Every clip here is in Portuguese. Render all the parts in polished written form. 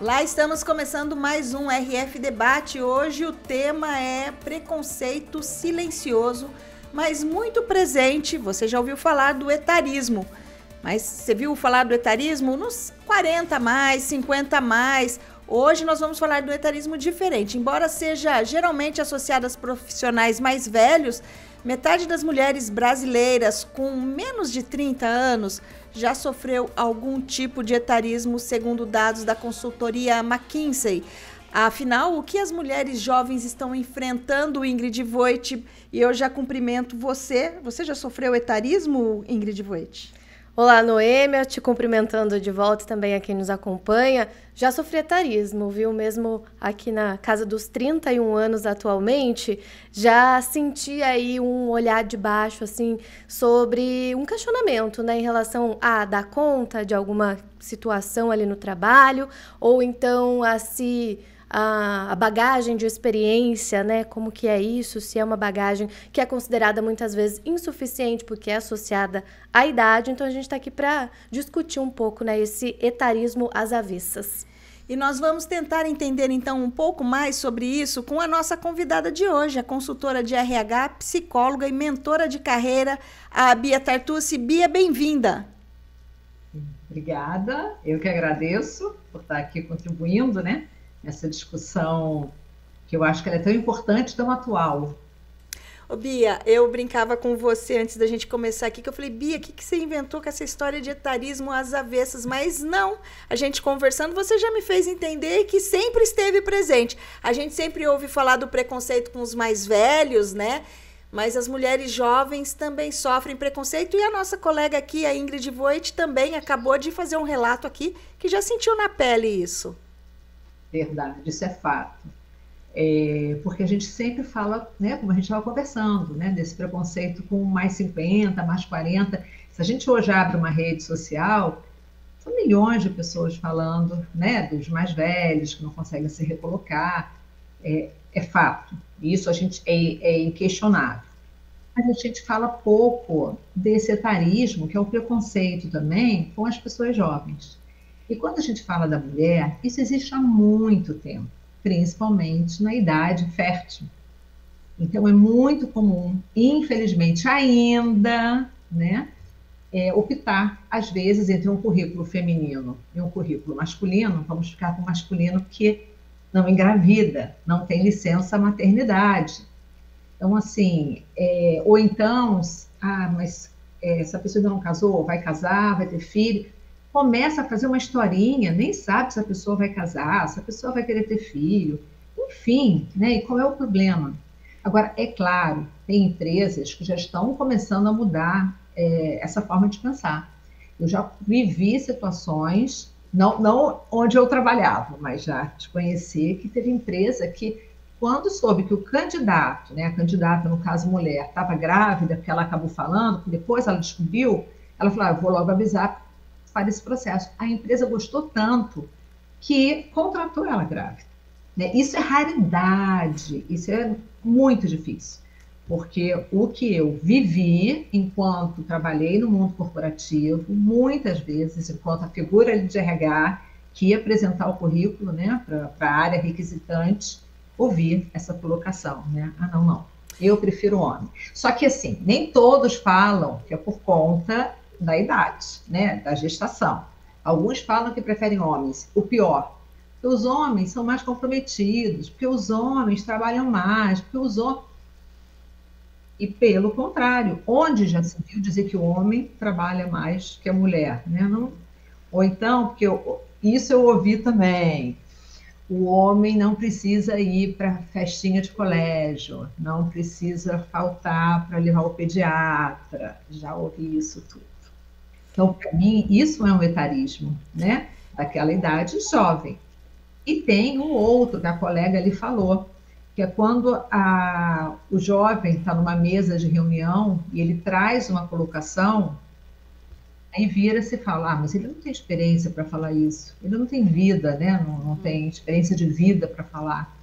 Lá estamos começando mais um RF Debate. Hoje o tema é preconceito silencioso, mas muito presente. Você já ouviu falar do etarismo, mas você viu falar do etarismo nos 40 mais, 50 mais. Hoje nós vamos falar do etarismo diferente. Embora seja geralmente associado aos profissionais mais velhos, metade das mulheres brasileiras com menos de 30 anos já sofreu algum tipo de etarismo, segundo dados da consultoria McKinsey. Afinal, o que as mulheres jovens estão enfrentando, Ingrid Voit? E eu já cumprimento você. Você já sofreu etarismo, Ingrid Voit? Olá, Noêmia, te cumprimentando de volta também a quem nos acompanha. Já sofri etarismo, viu? Mesmo aqui na casa dos 31 anos atualmente, já senti aí um olhar de baixo, assim, sobre um questionamento, né, em relação a dar conta de alguma situação ali no trabalho, ou então a bagagem de experiência, né? Como que é isso? Se é uma bagagem que é considerada muitas vezes insuficiente porque é associada à idade. Então a gente está aqui para discutir um pouco, né, esse etarismo às avessas. E nós vamos tentar entender então um pouco mais sobre isso com a nossa convidada de hoje, a consultora de RH, psicóloga e mentora de carreira, a Bia Tartucci. Bia, bem-vinda. Obrigada, eu que agradeço por estar aqui contribuindo, né? Essa discussão que eu acho que ela é tão importante, tão atual. Ô, Bia, eu brincava com você antes da gente começar aqui, que eu falei, Bia, o que você inventou com essa história de etarismo às avessas? Mas não, a gente conversando, você já me fez entender que sempre esteve presente. A gente sempre ouve falar do preconceito com os mais velhos, né? Mas as mulheres jovens também sofrem preconceito, e a nossa colega aqui, a Ingrid Voit, também acabou de fazer um relato aqui que já sentiu na pele isso. Verdade, isso é fato. Porque a gente sempre fala, né, como a gente estava conversando, né, desse preconceito com mais 50, mais 40. Se a gente hoje abre uma rede social, são milhões de pessoas falando, né, dos mais velhos que não conseguem se recolocar. É fato. Isso a gente é inquestionável. Mas a gente fala pouco desse etarismo, que é o preconceito também com as pessoas jovens. E quando a gente fala da mulher, isso existe há muito tempo, principalmente na idade fértil. Então, é muito comum, infelizmente ainda, né, optar, às vezes, entre um currículo feminino e um currículo masculino. Vamos ficar com o masculino que não engravida, não tem licença maternidade. Então, assim, ou então, mas essa pessoa ainda não casou, vai casar, vai ter filho. Começa a fazer uma historinha, nem sabe se a pessoa vai casar, se a pessoa vai querer ter filho, enfim, né? E qual é o problema? Agora, é claro, tem empresas que já estão começando a mudar essa forma de pensar. Eu já vivi situações, não onde eu trabalhava, mas já te conheci, que teve empresa que, quando soube que o candidato, né, a candidata, no caso mulher, estava grávida, porque ela acabou falando, que depois ela descobriu, ela falou, eu vou logo avisar para esse processo. A empresa gostou tanto que contratou ela grávida. Né? Isso é raridade, isso é muito difícil, porque o que eu vivi enquanto trabalhei no mundo corporativo, muitas vezes, enquanto a figura de RH que ia apresentar o currículo, né, para a área requisitante, ouvir essa colocação, né? Não, eu prefiro homem. Só que, assim, nem todos falam que é por conta da idade, né, da gestação. Alguns falam que preferem homens. O pior, que os homens são mais comprometidos, porque os homens trabalham mais, porque os homens... E pelo contrário, onde já se viu dizer que o homem trabalha mais que a mulher, né? Não... Ou então, porque isso eu ouvi também, o homem não precisa ir para festinha de colégio, não precisa faltar para levar o pediatra, já ouvi isso tudo. Então, para mim, isso é um etarismo, né? Daquela idade jovem. E tem um outro que a colega ali falou, que é quando o jovem está numa mesa de reunião e ele traz uma colocação, aí vira-se e fala, mas ele não tem experiência para falar isso, ele não tem vida, né? Não tem experiência de vida para falar.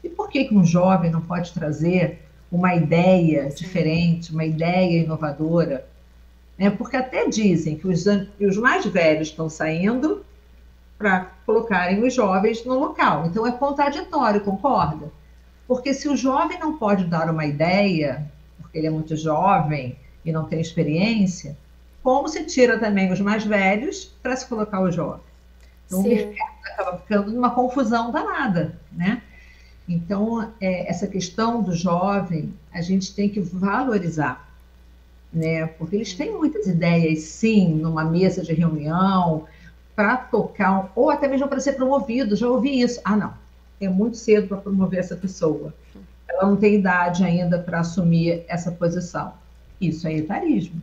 E por que um jovem não pode trazer uma ideia diferente, uma ideia inovadora? Porque até dizem que os mais velhos estão saindo para colocarem os jovens no local. Então é contraditório, concorda? Porque se o jovem não pode dar uma ideia, porque ele é muito jovem e não tem experiência, como se tira também os mais velhos para se colocar o jovem? Então, o mercado acaba ficando numa confusão danada, né? Então, essa questão do jovem, a gente tem que valorizar, né? Porque eles têm muitas ideias, sim, numa mesa de reunião, para tocar, ou até mesmo para ser promovido. Já ouvi isso. Ah, não, é muito cedo para promover essa pessoa. Ela não tem idade ainda para assumir essa posição. Isso é etarismo.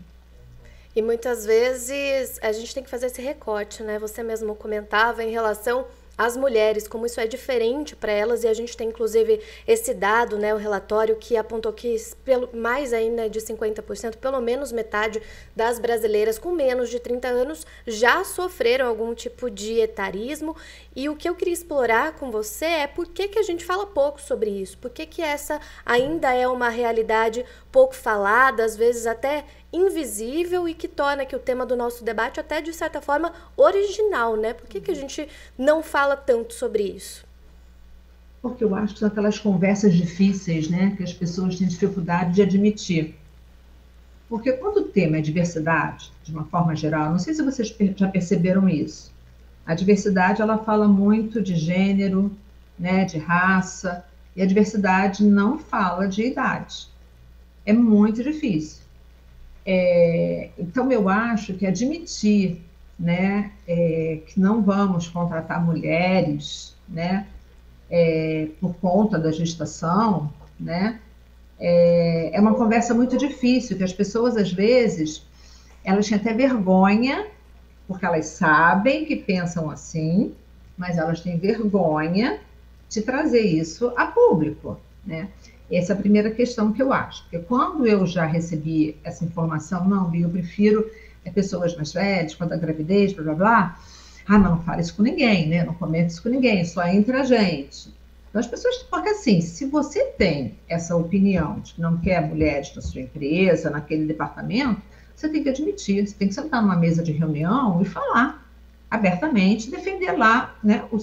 E muitas vezes a gente tem que fazer esse recorte, né? Você mesmo comentava em relação às mulheres, como isso é diferente para elas, e a gente tem inclusive esse dado, né, o relatório que apontou que mais ainda de 50%, pelo menos metade das brasileiras com menos de 30 anos já sofreram algum tipo de etarismo. E o que eu queria explorar com você é por que a gente fala pouco sobre isso, por que essa ainda é uma realidade pouco falada, às vezes até invisível, e que torna que o tema do nosso debate até, de certa forma, original, né? Por que a gente não fala tanto sobre isso? Porque eu acho que são aquelas conversas difíceis, né? Que as pessoas têm dificuldade de admitir. Porque quando o tema é diversidade, de uma forma geral, não sei se vocês já perceberam isso, a diversidade, ela fala muito de gênero, né? De raça, e a diversidade não fala de idade. É muito difícil. Então, eu acho que admitir, né, que não vamos contratar mulheres, né, por conta da gestação, né, é uma conversa muito difícil, que as pessoas, às vezes, elas têm até vergonha, porque elas sabem que pensam assim, mas elas têm vergonha de trazer isso a público, né? Essa é a primeira questão que eu acho. Porque quando eu já recebi essa informação, não, Bia, eu prefiro pessoas mais velhas, quando a gravidez, blá, blá, blá. Ah, não fala isso com ninguém, né? Não comenta isso com ninguém, só entre a gente. Então, as pessoas... Porque, assim, se você tem essa opinião de que não quer mulheres na sua empresa, naquele departamento, você tem que admitir, você tem que sentar numa mesa de reunião e falar abertamente, defender lá, né, o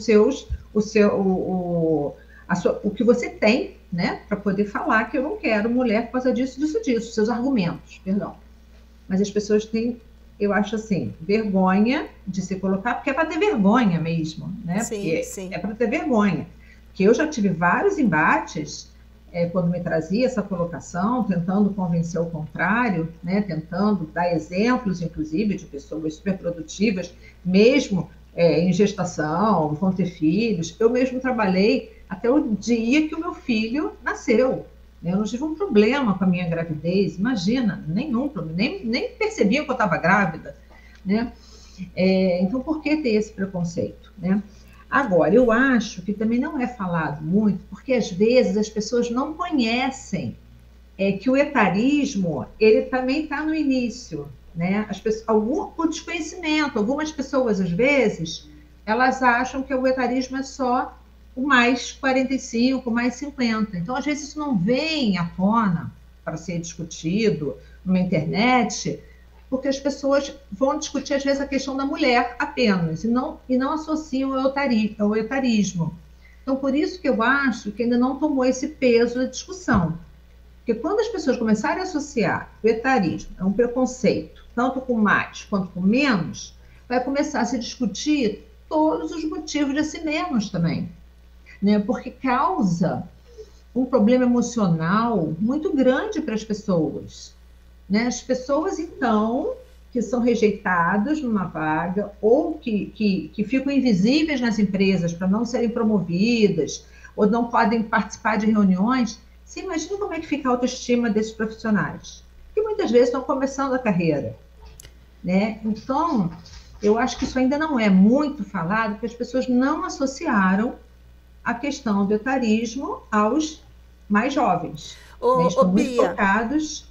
que você tem, né, para poder falar que eu não quero mulher por causa disso, seus argumentos, perdão. Mas as pessoas têm, eu acho assim, vergonha de se colocar, porque é para ter vergonha mesmo, né? Sim, porque sim. É para ter vergonha. Porque eu já tive vários embates quando me trazia essa colocação, tentando convencer o contrário, né, tentando dar exemplos, inclusive, de pessoas superprodutivas, mesmo em gestação, vão ter filhos. Eu mesmo trabalhei até o dia que o meu filho nasceu. Eu não tive um problema com a minha gravidez, imagina, nenhum problema, nem percebia que eu estava grávida, né? Então, por que ter esse preconceito, né? Agora, eu acho que também não é falado muito, porque às vezes as pessoas não conhecem que o etarismo, ele também está no início, né? Por desconhecimento, algumas pessoas, às vezes, elas acham que o etarismo é só o mais 45, mais 50. Então, às vezes, isso não vem à tona para ser discutido na internet, porque as pessoas vão discutir, às vezes, a questão da mulher apenas, e não associam ao etarismo. Então, por isso que eu acho que ainda não tomou esse peso da discussão. Porque quando as pessoas começarem a associar o etarismo a um preconceito, tanto com mais quanto com menos, vai começar a se discutir todos os motivos desse menos também, né? Porque causa um problema emocional muito grande para as pessoas, né? As pessoas, então, que são rejeitadas numa vaga ou que ficam invisíveis nas empresas para não serem promovidas ou não podem participar de reuniões, você imagina como é que fica a autoestima desses profissionais, que muitas vezes estão começando a carreira, né? Então, eu acho que isso ainda não é muito falado, porque as pessoas não associaram a questão do etarismo aos mais jovens. Estão muito Bia, focados...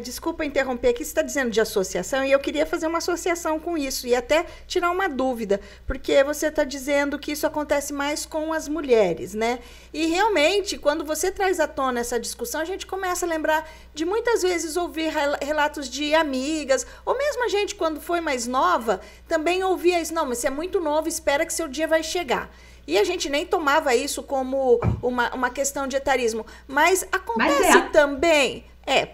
Desculpa interromper aqui, você está dizendo de associação, e eu queria fazer uma associação com isso, e até tirar uma dúvida, porque você está dizendo que isso acontece mais com as mulheres, né? E realmente, quando você traz à tona essa discussão, a gente começa a lembrar de muitas vezes ouvir relatos de amigas, ou mesmo a gente, quando foi mais nova, também ouvia isso, não, mas você é muito novo, espera que seu dia vai chegar. E a gente nem tomava isso como uma questão de etarismo, mas acontece também...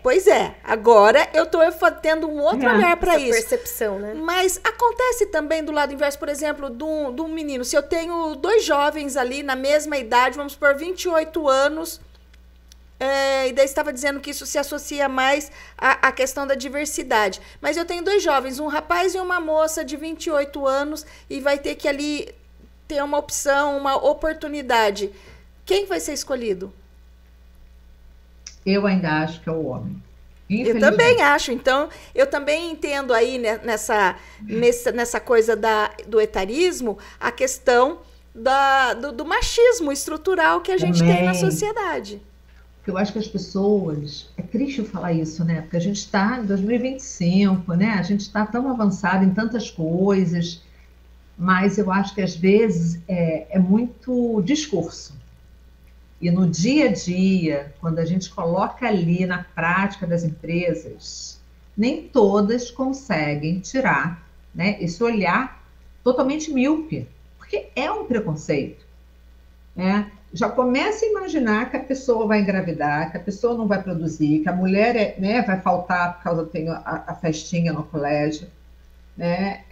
pois é. Agora eu estou tendo um outro olhar para isso. Percepção, né? Mas acontece também do lado inverso, por exemplo, do menino. Se eu tenho 2 jovens ali na mesma idade, vamos por 28 anos, e daí estava dizendo que isso se associa mais à questão da diversidade. Mas eu tenho 2 jovens, um rapaz e uma moça de 28 anos, e vai ter que ali ter uma opção, uma oportunidade. Quem vai ser escolhido? Eu ainda acho que é o homem. Eu também acho. Então, eu também entendo aí nessa coisa do etarismo a questão do machismo estrutural que a gente tem na sociedade. Porque eu acho que as pessoas... É triste eu falar isso, né? Porque a gente está em 2025, né? A gente está tão avançado em tantas coisas, mas eu acho que às vezes é muito discurso. E no dia a dia, quando a gente coloca ali na prática das empresas, nem todas conseguem tirar, né, esse olhar totalmente míope, porque é um preconceito. Né? Já começa a imaginar que a pessoa vai engravidar, que a pessoa não vai produzir, que a mulher vai faltar por causa tem a festinha no colégio, né,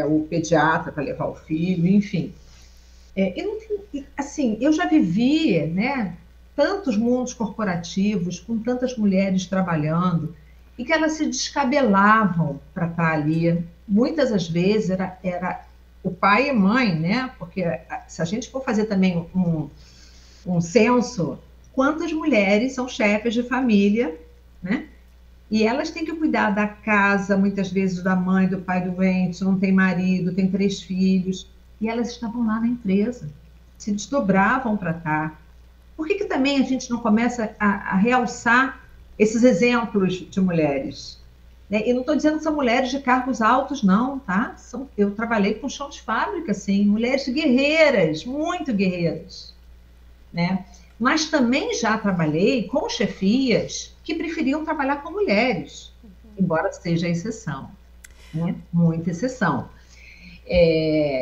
o pediatra para levar o filho, enfim. Eu já vivi, né, tantos mundos corporativos, com tantas mulheres trabalhando, e que elas se descabelavam para estar ali. Muitas das vezes era o pai e mãe, né? Porque se a gente for fazer também um censo, quantas mulheres são chefes de família, né? E elas têm que cuidar da casa, muitas vezes da mãe, do pai doente, não tem marido, tem 3 filhos. E elas estavam lá na empresa, se desdobravam para cá. Por que também a gente não começa a realçar esses exemplos de mulheres? Né? E não estou dizendo que são mulheres de cargos altos, não, tá? Eu trabalhei com chão de fábrica, assim, mulheres guerreiras, muito guerreiras. Né? Mas também já trabalhei com chefias que preferiam trabalhar com mulheres, embora seja exceção, né? Muita exceção.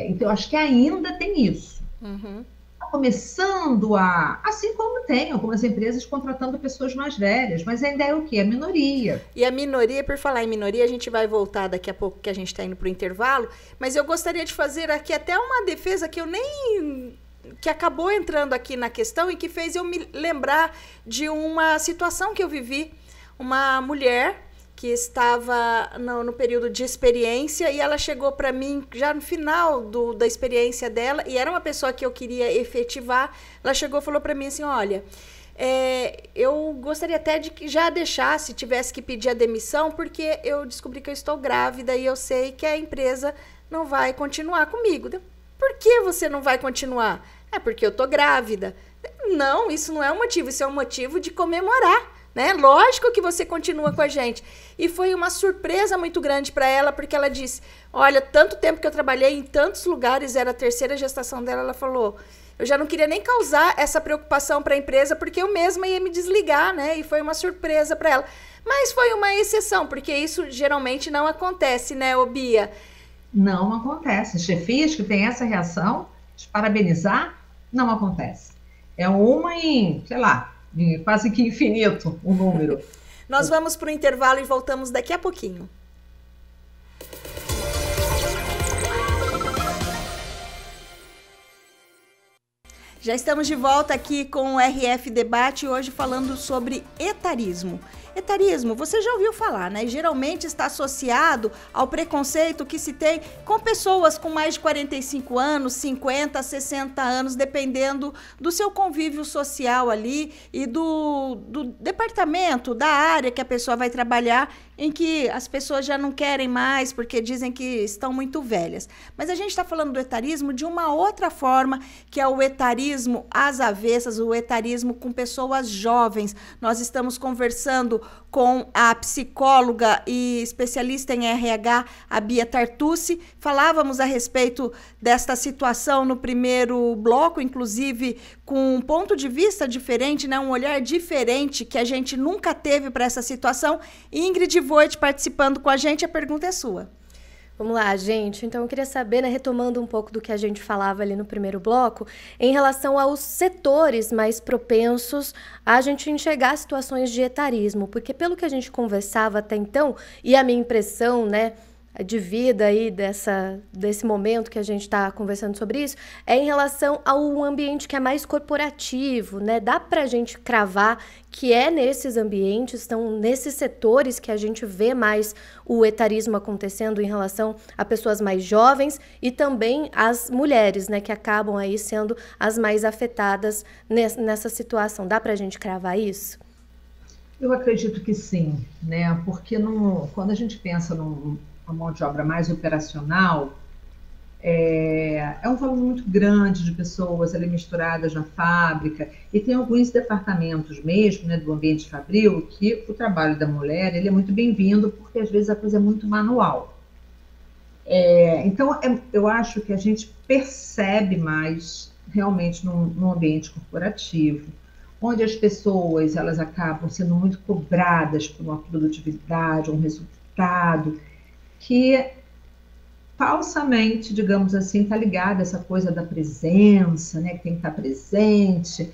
Então, eu acho que ainda tem isso. Está começando assim como tem algumas empresas contratando pessoas mais velhas, mas ainda é o quê? A minoria. E a minoria, por falar em minoria, a gente vai voltar daqui a pouco, que a gente está indo para o intervalo, mas eu gostaria de fazer aqui até uma defesa que acabou entrando aqui na questão e que fez eu me lembrar de uma situação que eu vivi. Uma mulher que estava no período de experiência, e ela chegou para mim já no final da experiência dela, e era uma pessoa que eu queria efetivar. Ela chegou e falou para mim assim, olha, eu gostaria até de que já deixasse, tivesse que pedir a demissão, porque eu descobri que eu estou grávida e eu sei que a empresa não vai continuar comigo. Por que você não vai continuar? Porque eu estou grávida. Não, isso não é um motivo, isso é um motivo de comemorar. Né? Lógico que você continua com a gente. E foi uma surpresa muito grande para ela, porque ela disse, olha, tanto tempo que eu trabalhei em tantos lugares, era a 3ª gestação dela, ela falou, eu já não queria nem causar essa preocupação para a empresa, porque eu mesma ia me desligar, né? E foi uma surpresa para ela. Mas foi uma exceção, porque isso geralmente não acontece, né, Bia? Não acontece. Chefias que têm essa reação, de parabenizar, não acontece. É uma em, sei lá, quase que infinito o número. Nós vamos para o intervalo e voltamos daqui a pouquinho. Já estamos de volta aqui com o RF Debate, hoje falando sobre etarismo. Etarismo, você já ouviu falar, né? Geralmente está associado ao preconceito que se tem com pessoas com mais de 45 anos, 50, 60 anos, dependendo do seu convívio social ali e do departamento, da área que a pessoa vai trabalhar, em que as pessoas já não querem mais porque dizem que estão muito velhas. Mas a gente está falando do etarismo de uma outra forma, que é o etarismo às avessas, o etarismo com pessoas jovens. Nós estamos conversando com a psicóloga e especialista em RH, a Bia Tartucci. Falávamos a respeito desta situação no primeiro bloco, inclusive com um ponto de vista diferente, né? Um olhar diferente que a gente nunca teve para essa situação. Ingrid Voigt participando com a gente, a pergunta é sua. Vamos lá, gente. Então, eu queria saber, né, retomando um pouco do que a gente falava ali no primeiro bloco, em relação aos setores mais propensos a gente enxergar situações de etarismo, porque pelo que a gente conversava até então, e a minha impressão, né, de vida aí desse momento que a gente está conversando sobre isso, é em relação ao ambiente que é mais corporativo, né? Dá para a gente cravar que é nesses ambientes, estão nesses setores que a gente vê mais o etarismo acontecendo em relação a pessoas mais jovens e também as mulheres, né? Que acabam aí sendo as mais afetadas nessa situação. Dá para a gente cravar isso? Eu acredito que sim, né? Porque quando a gente pensa uma mão de obra mais operacional, é um volume muito grande de pessoas ali misturadas na fábrica, e tem alguns departamentos mesmo, né, do ambiente fabril, que o trabalho da mulher ele é muito bem-vindo, porque às vezes a coisa é muito manual. Então, eu acho que a gente percebe mais realmente num ambiente corporativo, onde as pessoas elas acabam sendo muito cobradas por uma produtividade, um resultado, que falsamente, digamos assim, está ligada a essa coisa da presença, né, que tem que estar presente,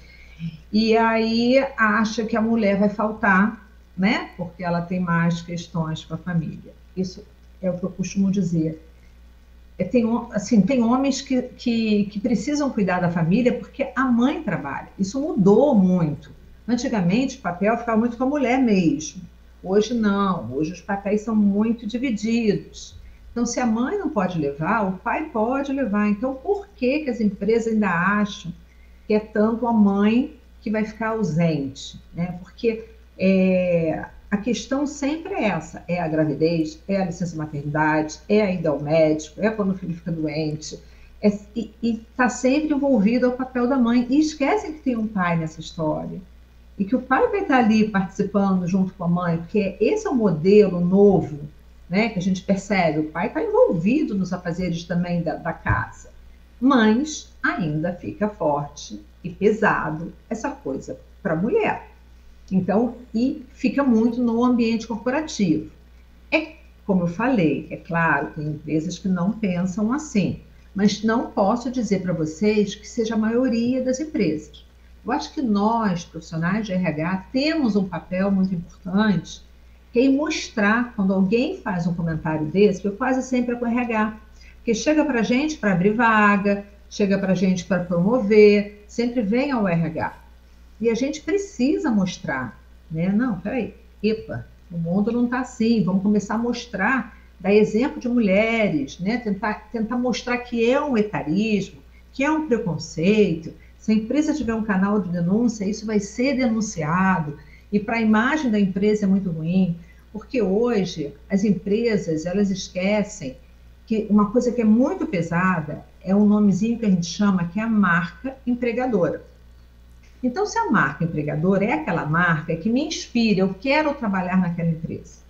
e aí acha que a mulher vai faltar, né, porque ela tem mais questões com a família. Isso é o que eu costumo dizer. Tem homens que precisam cuidar da família porque a mãe trabalha. Isso mudou muito. Antigamente, o papel ficava muito com a mulher mesmo. Hoje não, hoje os papéis são muito divididos. Então, se a mãe não pode levar, o pai pode levar. Então, por que as empresas ainda acham que é tanto a mãe que vai ficar ausente? Né? Porque a questão sempre é essa, é a gravidez, é a licença maternidade, é a ida ao médico, é quando o filho fica doente, e está sempre envolvido ao papel da mãe. E esquecem que tem um pai nessa história. E que o pai vai estar ali participando junto com a mãe, porque esse é um modelo novo, né, que a gente percebe. O pai está envolvido nos afazeres também da casa. Mas ainda fica forte e pesado essa coisa para a mulher. Então, e fica muito no ambiente corporativo. Como eu falei, é claro, tem empresas que não pensam assim, mas não posso dizer para vocês que seja a maioria das empresas. Eu acho que nós, profissionais de RH, temos um papel muito importante, que é mostrar, quando alguém faz um comentário desse, eu quase sempre é com o RH, porque chega para a gente para abrir vaga, chega para a gente para promover, sempre vem ao RH. E a gente precisa mostrar, né? Não, peraí, o mundo não está assim, vamos começar a mostrar, dar exemplo de mulheres, né? Tentar mostrar que é um etarismo, que é um preconceito. Se a empresa tiver um canal de denúncia, isso vai ser denunciado. E para a imagem da empresa é muito ruim, porque hoje as empresas elas esquecem que uma coisa que é muito pesada é um nomezinho que a gente chama que é a marca empregadora. Então, se a marca empregadora é aquela marca que me inspira, eu quero trabalhar naquela empresa.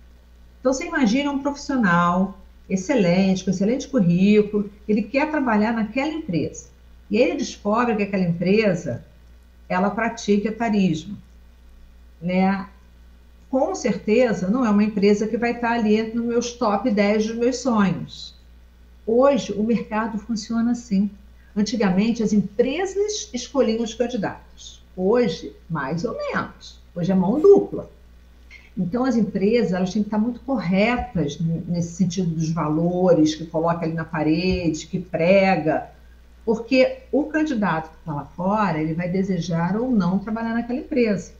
Então, você imagina um profissional excelente, com excelente currículo, ele quer trabalhar naquela empresa. E ele descobre que aquela empresa, ela pratica etarismo, né? Com certeza, não é uma empresa que vai estar ali nos meus top 10 dos meus sonhos. Hoje, o mercado funciona assim. Antigamente, as empresas escolhiam os candidatos. Hoje, mais ou menos. Hoje é mão dupla. Então, as empresas elas têm que estar muito corretas nesse sentido dos valores que coloca ali na parede, que prega, porque o candidato que está lá fora, ele vai desejar ou não trabalhar naquela empresa.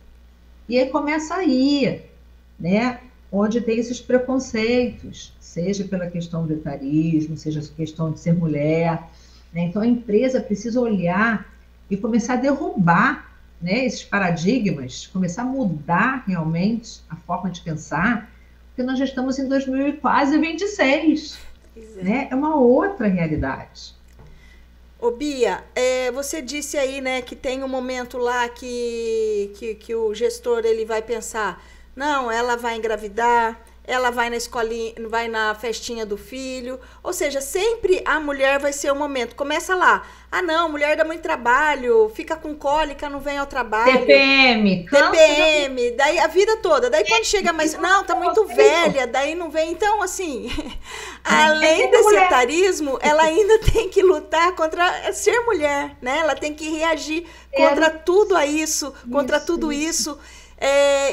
E aí começa a ir, né, onde tem esses preconceitos, seja pela questão do etarismo, seja a questão de ser mulher, né? Então, a empresa precisa olhar e começar a derrubar, né, esses paradigmas, começar a mudar realmente a forma de pensar, porque nós já estamos em 2026, né? É uma outra realidade. Ô Bia, você disse aí, né, que tem um momento lá que o gestor ele vai pensar, Não, ela vai engravidar, ela vai na escolinha, vai na festinha do filho. Ou seja, sempre a mulher vai ser o momento. Começa lá. Ah, não, mulher dá muito trabalho, fica com cólica, não vem ao trabalho. TPM, TPM, daí a vida toda. Daí quando chega mais, não, tá muito velha, daí não vem. Então, assim, além desse etarismo, ela ainda tem que lutar contra ser mulher, né? Ela tem que reagir contra tudo isso, contra tudo isso.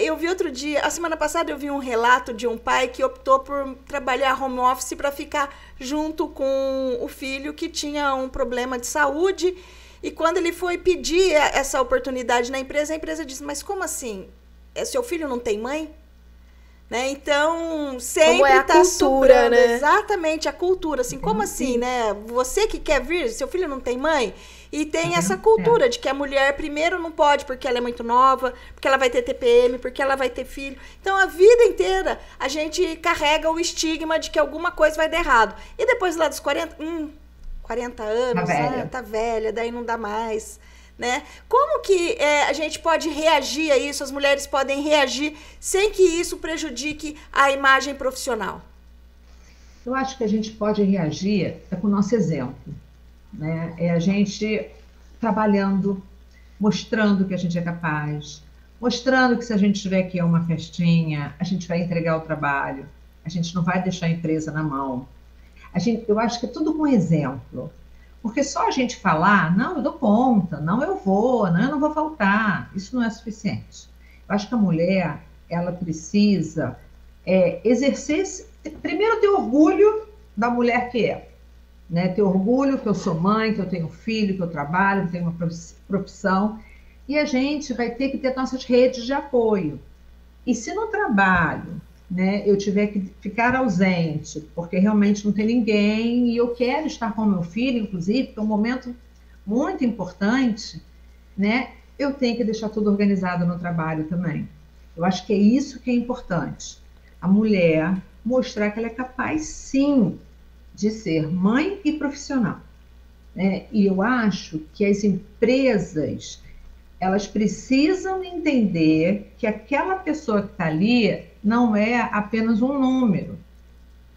Eu vi outro dia, a semana passada eu vi um relato de um pai que optou por trabalhar home office para ficar junto com o filho que tinha um problema de saúde, e quando ele foi pedir essa oportunidade na empresa, a empresa disse, mas como assim? Seu filho não tem mãe? Né? Então, sempre está sobrando, né? Exatamente, a cultura, assim, como assim, né? Você que quer vir, seu filho não tem mãe? E tem essa cultura de que a mulher primeiro não pode porque ela é muito nova, porque ela vai ter TPM, porque ela vai ter filho. Então, a vida inteira, a gente carrega o estigma de que alguma coisa vai dar errado. E depois lá dos 40 anos, tá velha, daí não dá mais. Né? Como que a gente pode reagir a isso, as mulheres podem reagir sem que isso prejudique a imagem profissional? Eu acho que a gente pode reagir com o nosso exemplo, né? É a gente trabalhando, mostrando que a gente é capaz, mostrando que se a gente tiver que ir a uma festinha, a gente vai entregar o trabalho, a gente não vai deixar a empresa na mão. Eu acho que é tudo com exemplo. Porque só a gente falar, não, eu dou conta, não, eu não vou faltar, isso não é suficiente. Eu acho que a mulher, ela precisa exercer, primeiro ter orgulho da mulher que é, né? Ter orgulho que eu sou mãe, que eu tenho filho, que eu trabalho, que eu tenho uma profissão, e a gente vai ter que ter nossas redes de apoio. E se no trabalho, né, eu tiver que ficar ausente, porque realmente não tem ninguém, e eu quero estar com meu filho, inclusive, que é um momento muito importante, né, eu tenho que deixar tudo organizado no trabalho também. Eu acho que é isso que é importante. A mulher mostrar que ela é capaz, sim, de ser mãe e profissional. Né? E eu acho que as empresas, elas precisam entender que aquela pessoa que está ali não é apenas um número.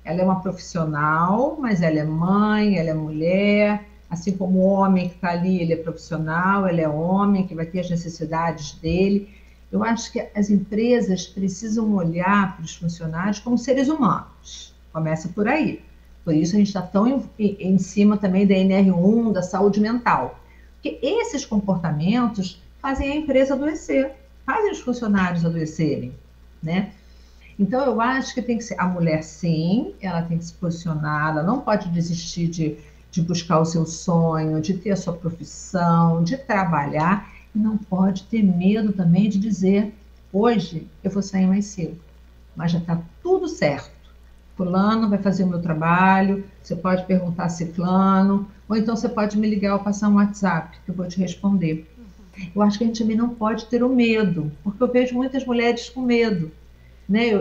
Ela é uma profissional, mas ela é mãe, ela é mulher, assim como o homem que está ali, ele é profissional, ele é homem, que vai ter as necessidades dele. Eu acho que as empresas precisam olhar para os funcionários como seres humanos. Começa por aí. Por isso a gente está tão em cima também da NR1, da saúde mental. Porque esses comportamentos fazem a empresa adoecer, fazem os funcionários adoecerem, né? Então, eu acho que tem que ser a mulher, sim, ela tem que se posicionar, ela não pode desistir de buscar o seu sonho, de ter a sua profissão, de trabalhar, e não pode ter medo também de dizer, hoje eu vou sair mais cedo, mas já está tudo certo. Fulano vai fazer o meu trabalho, você pode perguntar a ciclano, ou então você pode me ligar ou passar um WhatsApp, que eu vou te responder. Eu acho que a gente também não pode ter o medo, porque eu vejo muitas mulheres com medo. Né?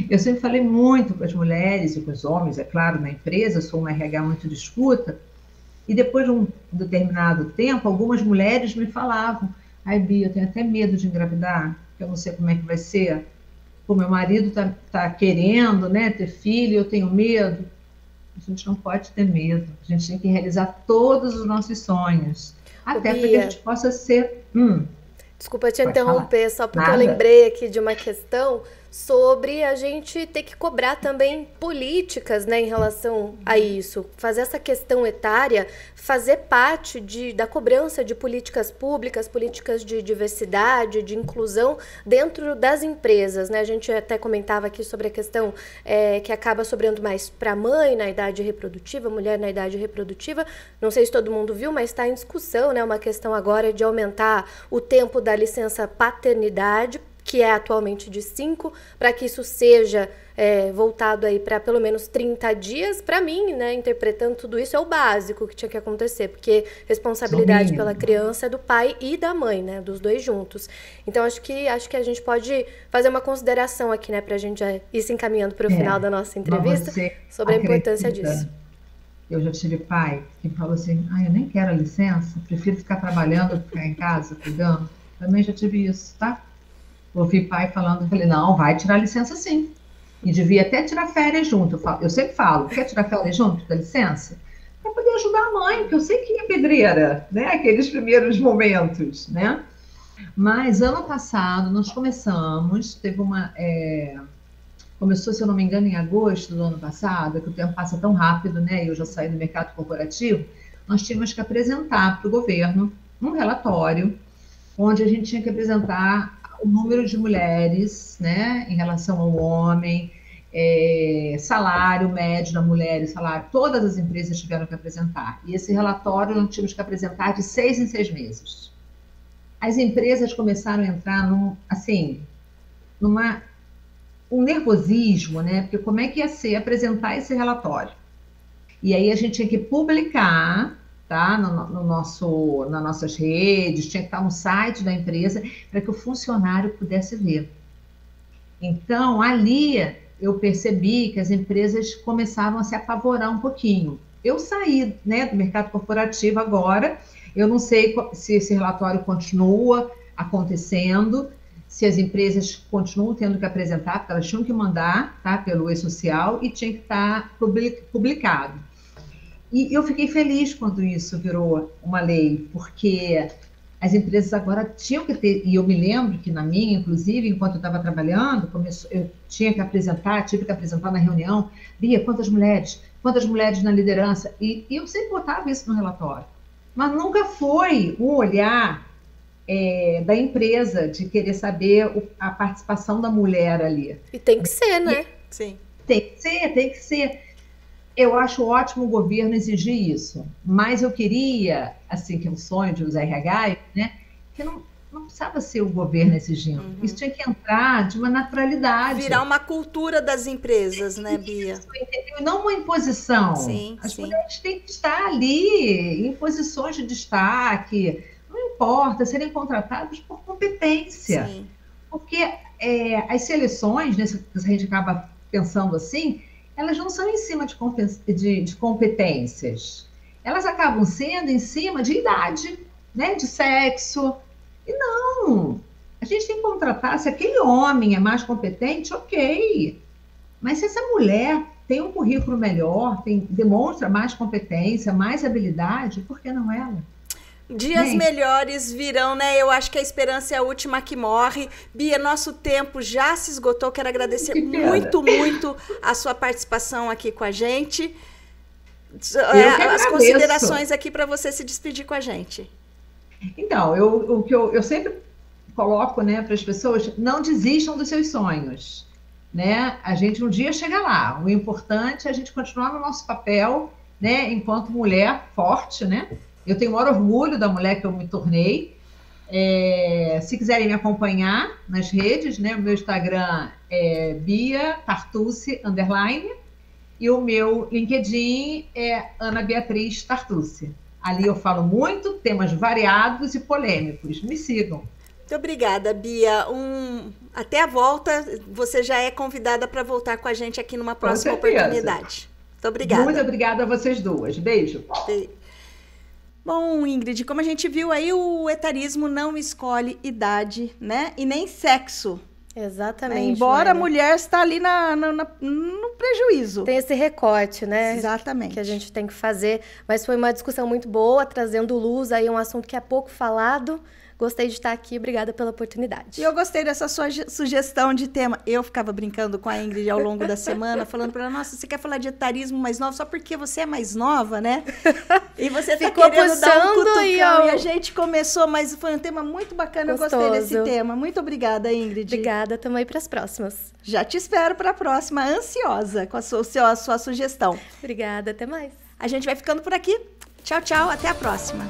Eu sempre falei muito com as mulheres e com os homens, é claro, na empresa, sou um RH muito de escuta, e depois de um determinado tempo, algumas mulheres me falavam, ai, Bia, eu tenho até medo de engravidar, porque eu não sei como é que vai ser, o meu marido tá querendo, né, ter filho, eu tenho medo. A gente não pode ter medo, a gente tem que realizar todos os nossos sonhos, até para que a gente possa ser... Desculpa te interromper, só porque eu lembrei aqui de uma questão sobre a gente ter que cobrar também políticas, né, em relação a isso. Fazer essa questão etária, fazer parte da cobrança de políticas públicas, políticas de diversidade, de inclusão dentro das empresas, né? A gente até comentava aqui sobre a questão que acaba sobrando mais para a mãe na idade reprodutiva, mulher na idade reprodutiva. Não sei se todo mundo viu, mas está em discussão, né, uma questão agora de aumentar o tempo da licença paternidade, que é atualmente de 5, para que isso seja voltado aí para pelo menos 30 dias. Para mim, né, interpretando tudo isso, é o básico que tinha que acontecer, porque responsabilidade pela criança é do pai e da mãe, né, dos dois juntos. Então, acho que a gente pode fazer uma consideração aqui, né, para a gente já ir se encaminhando para o final da nossa entrevista, sobre a importância disso. Eu já tive pai que falou assim, eu nem quero a licença, prefiro ficar trabalhando do que ficar em casa, cuidando. Também já tive isso, tá? ouvi pai falando, eu falei, não, vai tirar licença sim. E devia até tirar férias junto. Eu sempre falo, quer tirar férias junto, dá licença? Para poder ajudar a mãe, porque eu sei que é pedreira, né? Aqueles primeiros momentos, né? Mas ano passado nós começamos, começou, se eu não me engano, em agosto do ano passado, que o tempo passa tão rápido, né? Eu já saí do mercado corporativo. Nós tínhamos que apresentar para o governo um relatório onde a gente tinha que apresentar o número de mulheres, né, em relação ao homem, salário médio da mulher e salário, todas as empresas tiveram que apresentar. E esse relatório nós tínhamos que apresentar de 6 em 6 meses. As empresas começaram a entrar um nervosismo, né? Porque como é que ia ser apresentar esse relatório? E aí a gente tinha que publicar, tá? Nas nossas redes, tinha que estar no site da empresa para que o funcionário pudesse ver. Então, ali eu percebi que as empresas começaram a se apavorar um pouquinho. Eu saí, né, do mercado corporativo agora, eu não sei se esse relatório continua acontecendo, se as empresas continuam tendo que apresentar, porque elas tinham que mandar, tá, pelo e-social e tinha que estar publicado. E eu fiquei feliz quando isso virou uma lei, porque as empresas agora tinham que ter, e eu me lembro que na minha, inclusive, enquanto eu estava trabalhando, eu tive que apresentar na reunião, Bia, quantas mulheres na liderança, e eu sempre botava isso no relatório. Mas nunca foi um olhar da empresa de querer saber a participação da mulher ali. E tem que ser, né? Sim. Tem que ser. Eu acho ótimo o governo exigir isso, mas eu queria, assim, que é um sonho de usar RH, né, que não precisava ser o governo exigindo. Uhum. Isso tinha que entrar de uma naturalidade. Virar uma cultura das empresas, né, Bia? Isso, entendeu? E não uma imposição. Sim, As mulheres têm que estar ali, em posições de destaque, não importa, serem contratadas por competência. Sim. Porque as seleções, né, se a gente acaba pensando assim, elas não são em cima de competências. Elas acabam sendo em cima de idade, né, de sexo. E não, a gente tem que contratar, se aquele homem é mais competente, ok. Mas se essa mulher tem um currículo melhor, demonstra mais competência, mais habilidade, por que não ela? Dias melhores virão, né? Eu acho que a esperança é a última que morre. Bia, nosso tempo já se esgotou. Quero agradecer muito a sua participação aqui com a gente. As considerações aqui para você se despedir com a gente. Então, eu sempre coloco, né, para as pessoas, não desistam dos seus sonhos, né? A gente um dia chega lá. O importante é a gente continuar no nosso papel, né, enquanto mulher forte, né? Eu tenho o maior orgulho da mulher que eu me tornei. Se quiserem me acompanhar nas redes, né, o meu Instagram é Bia Tartucci _ e o meu LinkedIn é Ana Beatriz Tartucci. Ali eu falo muito, temas variados e polêmicos. Me sigam. Muito obrigada, Bia. Até a volta. Você já é convidada para voltar com a gente aqui numa próxima oportunidade. Muito obrigada. Muito obrigada a vocês duas. Beijo. Bom, Ingrid, como a gente viu aí, o etarismo não escolhe idade, né? E nem sexo. Exatamente. Embora a mulher está ali no prejuízo. Tem esse recorte, né? Exatamente. Que a gente tem que fazer. Mas foi uma discussão muito boa, trazendo luz aí, um assunto que é pouco falado. Gostei de estar aqui, obrigada pela oportunidade. E eu gostei dessa sua sugestão de tema. Eu ficava brincando com a Ingrid ao longo da semana, falando para ela, nossa, você quer falar de etarismo mais novo só porque você é mais nova, né? E você ficou querendo dar um cutucão. E a gente começou, mas foi um tema muito bacana, gostoso. Eu gostei desse tema. Muito obrigada, Ingrid. Obrigada, também para as próximas. Já te espero para a próxima, ansiosa com a sua sugestão. Obrigada, até mais. A gente vai ficando por aqui. Tchau, tchau, até a próxima.